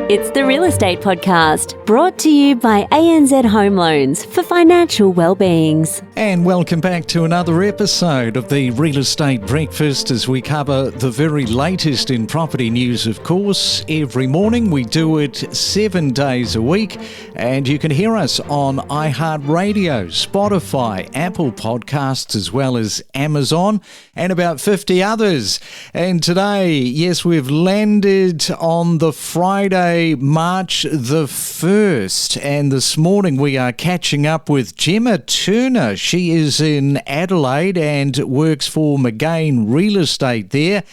It's the Real Estate Podcast, brought to you by ANZ Home Loans for financial well-beings. And welcome back to another episode of the Real Estate Breakfast as we cover the very latest in property news, of course. Every morning we do it 7 days a week, and you can hear us on iHeartRadio, Spotify, Apple Podcasts, as well as Amazon, and about 50 others. And today, yes, we've landed on the Friday, March the 1st, and this morning we are catching up with Jemma Turner. She is in Adelaide and works for Magain Real Estate there.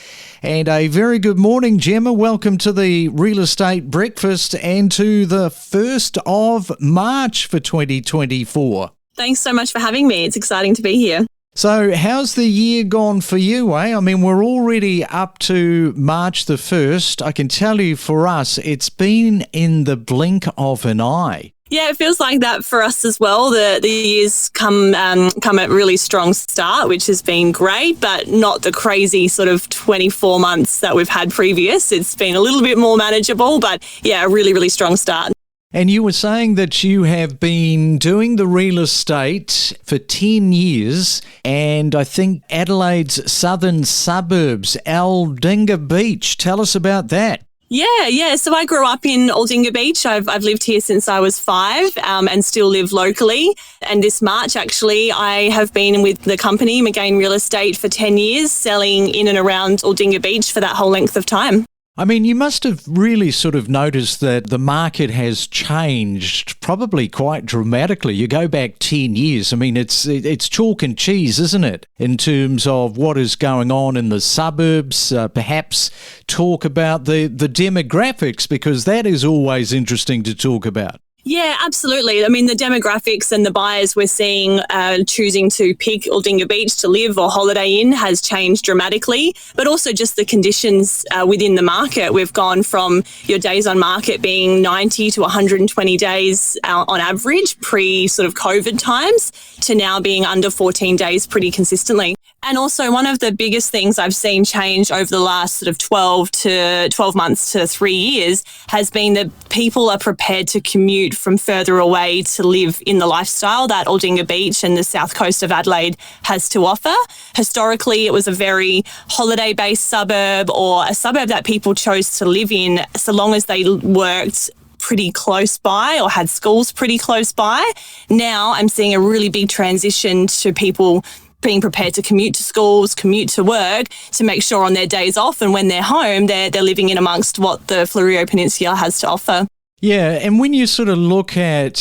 And a very good morning, Jemma. Welcome to the Real Estate Breakfast and to the 1st of March for 2024. Thanks so much for having me. It's exciting to be here. So how's the year gone for you, eh? I mean, we're already up to March the 1st. I can tell you for us, it's been in the blink of an eye. Yeah, it feels like that for us as well. The year's come at really strong start, which has been great, but not the crazy sort of 24 months that we've had previous. It's been a little bit more manageable, but yeah, a really, really strong start. And you were saying that you have been doing the real estate for 10 years, and I think Adelaide's southern suburbs, Aldinga Beach. Tell us about that. Yeah. So I grew up in Aldinga Beach. I've lived here since I was 5 and still live locally. And this March, actually, I have been with the company, Magain Real Estate, for 10 years, selling in and around Aldinga Beach for that whole length of time. I mean, you must have really sort of noticed that the market has changed probably quite dramatically. You go back 10 years. I mean, it's chalk and cheese, isn't it, in terms of what is going on in the suburbs? Perhaps talk about the demographics, because that is always interesting to talk about. Yeah, absolutely. I mean, the demographics and the buyers we're seeing choosing to pick Aldinga Beach to live or holiday in has changed dramatically, but also just the conditions within the market. We've gone from your days on market being 90 to 120 days on average pre sort of COVID times to now being under 14 days pretty consistently. And also one of the biggest things I've seen change over the last sort of 12 months to 3 years has been that people are prepared to commute from further away to live in the lifestyle that Aldinga Beach and the south coast of Adelaide has to offer. Historically, it was a very holiday-based suburb or a suburb that people chose to live in so long as they worked pretty close by or had schools pretty close by. Now I'm seeing a really big transition to people being prepared to commute to schools, commute to work, to make sure on their days off and when they're home, they're living in amongst what the Fleurieu Peninsula has to offer. Yeah, and when you sort of look at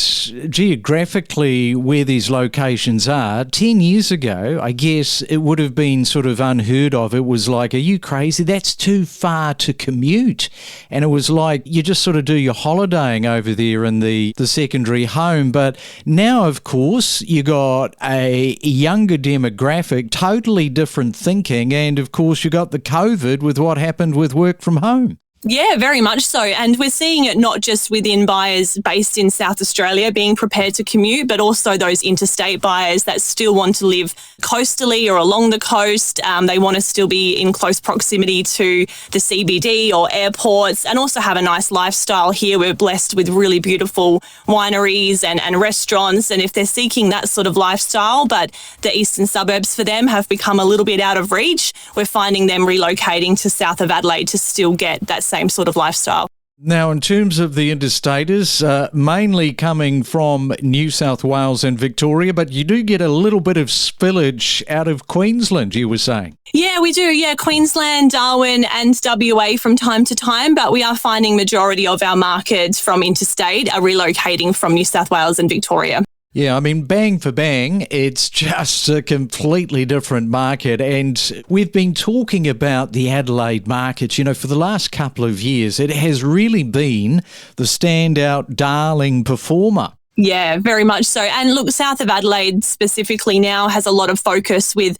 geographically where these locations are, 10 years ago, I guess it would have been sort of unheard of. It was like, are you crazy? That's too far to commute. And it was like, you just sort of do your holidaying over there in the secondary home. But now, of course, you got a younger demographic, totally different thinking. And of course, you got the COVID with what happened with work from home. Yeah, very much so. And we're seeing it not just within buyers based in South Australia being prepared to commute, but also those interstate buyers that still want to live coastally or along the coast. They want to still be in close proximity to the CBD or airports and also have a nice lifestyle here. We're blessed with really beautiful wineries and restaurants. And if they're seeking that sort of lifestyle, but the eastern suburbs for them have become a little bit out of reach, we're finding them relocating to south of Adelaide to still get that same sort of lifestyle. Now, in terms of the interstaters, mainly coming from New South Wales and Victoria, but you do get a little bit of spillage out of Queensland, you were saying. Yeah, we do. Yeah, Queensland, Darwin and WA from time to time, but we are finding majority of our markets from interstate are relocating from New South Wales and Victoria. Yeah, I mean, bang for bang, it's just a completely different market. And we've been talking about the Adelaide market, you know, for the last couple of years. It has really been the standout darling performer. Yeah, very much so. And look, south of Adelaide specifically now has a lot of focus with,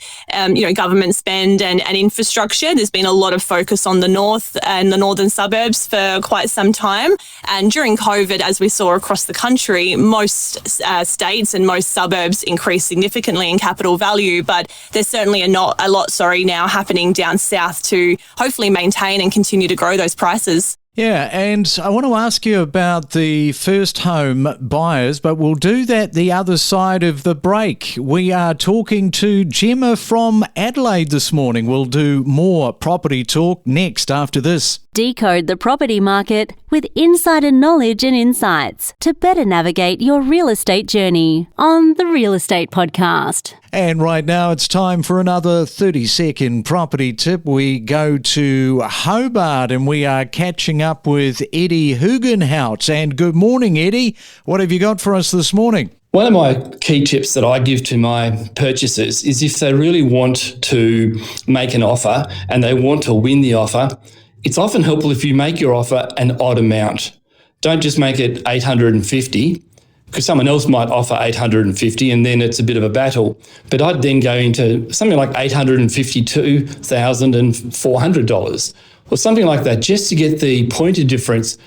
government spend and infrastructure. There's been a lot of focus on the north and the northern suburbs for quite some time. And during COVID, as we saw across the country, most states and most suburbs increased significantly in capital value. But there's certainly a lot now happening down south to hopefully maintain and continue to grow those prices. Yeah, and I want to ask you about the first home buyers, but we'll do that the other side of the break. We are talking to Jemma from Adelaide this morning. We'll do more property talk next after this. Decode the property market with insider knowledge and insights to better navigate your real estate journey on the Real Estate Podcast. And right now it's time for another 30-second property tip. We go to Hobart and we are catching up with Eddie Hugenhout. And good morning, Eddie. What have you got for us this morning? One of my key tips that I give to my purchasers is if they really want to make an offer and they want to win the offer, it's often helpful if you make your offer an odd amount. Don't just make it 850 because someone else might offer 850 and then it's a bit of a battle. But I'd then go into something like $852,400 or something like that just to get the pointed difference,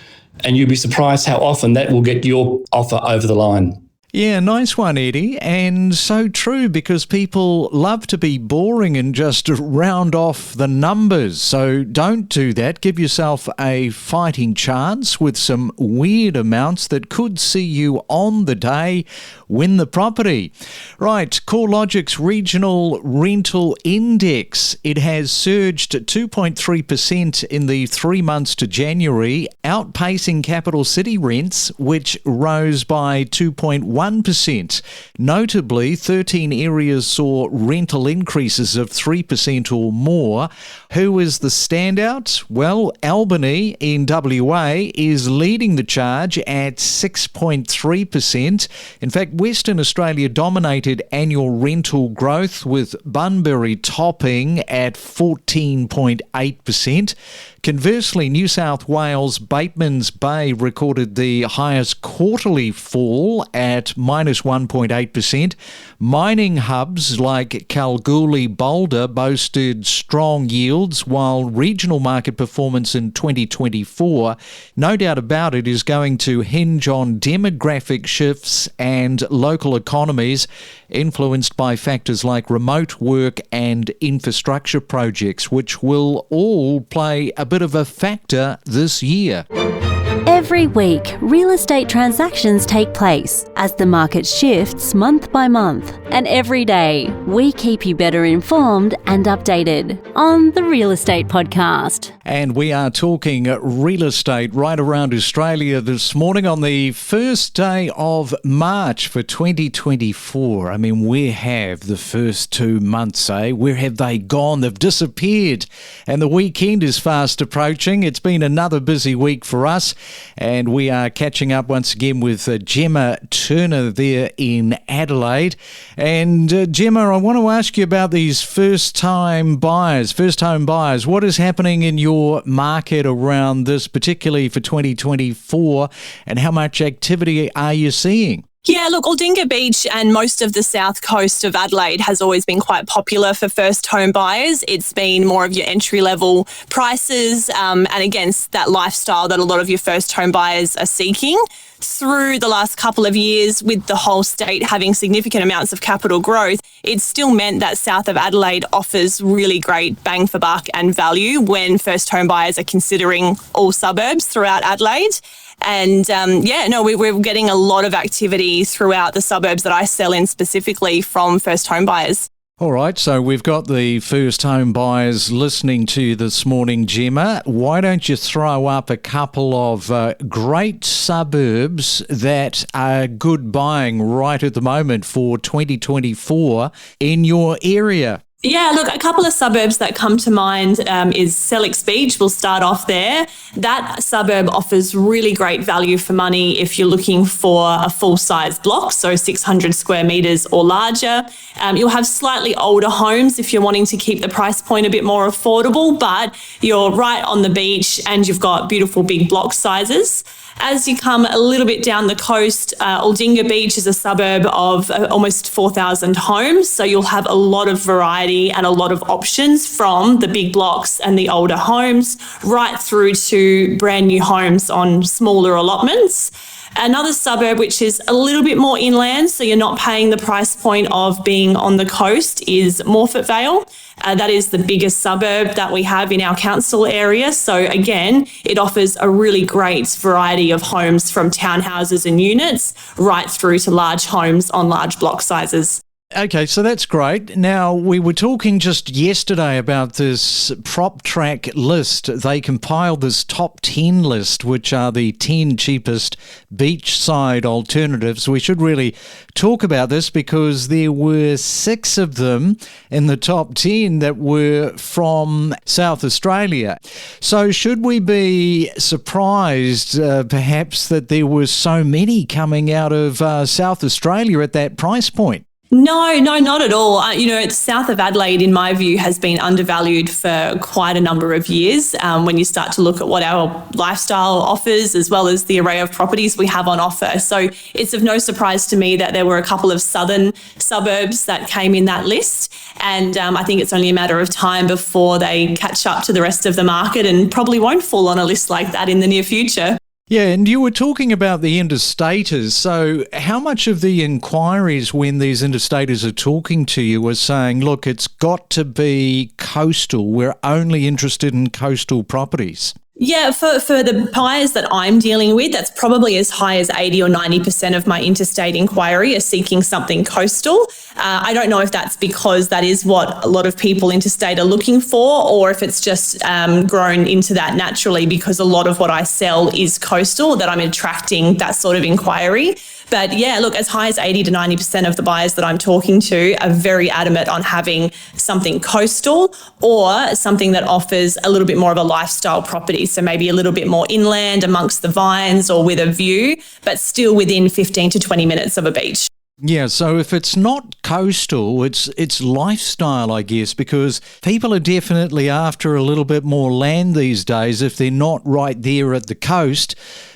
and you'll be surprised how often that will get your offer over the line. Yeah, nice one, Eddie. And so true, because people love to be boring and just round off the numbers. So don't do that. Give yourself a fighting chance with some weird amounts that could see you on the day win the property. Right, CoreLogic's Regional Rental Index. It has surged 2.3% in the 3 months to January, outpacing capital city rents, which rose by 2.1%. Notably, 13 areas saw rental increases of 3% or more. Who is the standout? Well, Albany in WA is leading the charge at 6.3%. In fact, Western Australia dominated annual rental growth, with Bunbury topping at 14.8%. Conversely, New South Wales Bateman's Bay recorded the highest quarterly fall at minus 1.8%. Mining hubs like Kalgoorlie Boulder boasted strong yields, while regional market performance in 2024, no doubt about it, is going to hinge on demographic shifts and local economies influenced by factors like remote work and infrastructure projects, which will all play a bit of a factor this year. Every week, real estate transactions take place as the market shifts month by month. And every day, we keep you better informed and updated on the Real Estate Podcast. And we are talking real estate right around Australia this morning on the first day of March for 2024. I mean, where have the first 2 months, Where have they gone? They've disappeared. And the weekend is fast approaching. It's been another busy week for us. And we are catching up once again with Jemma Turner there in Adelaide. And Jemma, I want to ask you about these first-home buyers. What is happening in your market around this, particularly for 2024, and how much activity are you seeing? Yeah, look, Aldinga Beach and most of the south coast of Adelaide has always been quite popular for first home buyers. It's been more of your entry-level prices and against that lifestyle that a lot of your first home buyers are seeking. Through the last couple of years, with the whole state having significant amounts of capital growth, it's still meant that south of Adelaide offers really great bang for buck and value when first home buyers are considering all suburbs throughout Adelaide. And we're getting a lot of activity throughout the suburbs that I sell in, specifically from first home buyers. All right, so we've got the first home buyers listening to you this morning, Jemma. Why don't you throw up a couple of great suburbs that are good buying right at the moment for 2024 in your area? Yeah, look, a couple of suburbs that come to mind is Selix Beach. We'll start off there. That suburb offers really great value for money if you're looking for a full-size block, so 600 square metres or larger. You'll have slightly older homes if you're wanting to keep the price point a bit more affordable, but you're right on the beach and you've got beautiful big block sizes. As you come a little bit down the coast, Aldinga Beach is a suburb of almost 4,000 homes. So you'll have a lot of variety and a lot of options from the big blocks and the older homes right through to brand new homes on smaller allotments. Another suburb which is a little bit more inland, so you're not paying the price point of being on the coast, is Morphett Vale. That is the biggest suburb that we have in our council area. So again, it offers a really great variety of homes from townhouses and units right through to large homes on large block sizes. Okay, so that's great. Now, we were talking just yesterday about this PropTrack list. They compiled this top 10 list, which are the 10 cheapest beachside alternatives. We should really talk about this because there were 6 of them in the top 10 that were from South Australia. So should we be surprised, perhaps, that there were so many coming out of South Australia at that price point? No, not at all. South of Adelaide, in my view, has been undervalued for quite a number of years. When you start to look at what our lifestyle offers, as well as the array of properties we have on offer. So it's of no surprise to me that there were a couple of southern suburbs that came in that list. And I think it's only a matter of time before they catch up to the rest of the market and probably won't fall on a list like that in the near future. Yeah, and you were talking about the interstaters. So how much of the inquiries when these interstaters are talking to you are saying, look, it's got to be coastal. We're only interested in coastal properties? Yeah, for the buyers that I'm dealing with, that's probably as high as 80 or 90% of my interstate inquiry are seeking something coastal. I don't know if that's because that is what a lot of people interstate are looking for, or if it's just grown into that naturally because a lot of what I sell is coastal, that I'm attracting that sort of inquiry. But yeah, look, as high as 80 to 90% of the buyers that I'm talking to are very adamant on having something coastal or something that offers a little bit more of a lifestyle property. So maybe a little bit more inland amongst the vines or with a view, but still within 15 to 20 minutes of a beach. Yeah, so if it's not coastal, it's lifestyle, I guess, because people are definitely after a little bit more land these days. If they're not right there at the coast,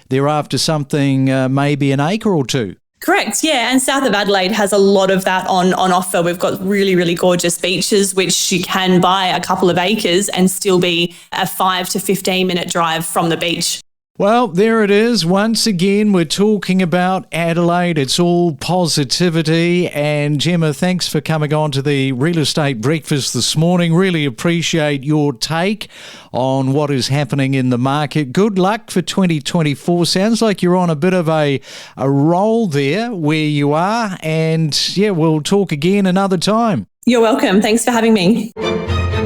they're after something maybe an acre or two. Correct, yeah, and south of Adelaide has a lot of that on offer. We've got really, really gorgeous beaches, which you can buy a couple of acres and still be a 5 to 15 minute drive from the beach. Well, there it is. Once again, we're talking about Adelaide. It's all positivity. And Jemma, thanks for coming on to the Real Estate Breakfast this morning. Really appreciate your take on what is happening in the market. Good luck for 2024. Sounds like you're on a bit of a roll there where you are. And yeah, we'll talk again another time. You're welcome. Thanks for having me.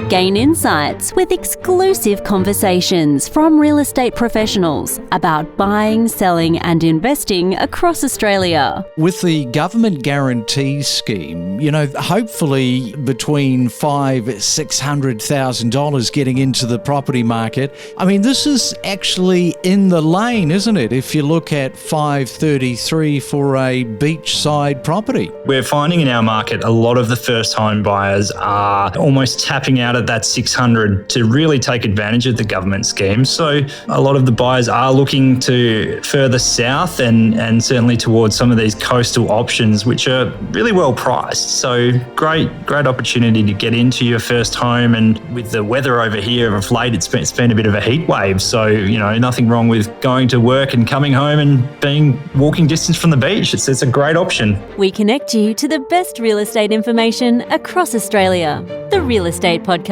Gain insights with exclusive conversations from real estate professionals about buying, selling and investing across Australia. With the government guarantee scheme, hopefully between $500,000-$600,000 getting into the property market. I mean, this is actually in the lane, isn't it? If you look at $533 for a beachside property. We're finding in our market a lot of the first home buyers are almost tapping out at that 600 to really take advantage of the government scheme. So a lot of the buyers are looking to further south and certainly towards some of these coastal options, which are really well priced. So great opportunity to get into your first home. And with the weather over here of late, it's been a bit of a heat wave. So, nothing wrong with going to work and coming home and being walking distance from the beach. It's a great option. We connect you to the best real estate information across Australia. The Real Estate Podcast.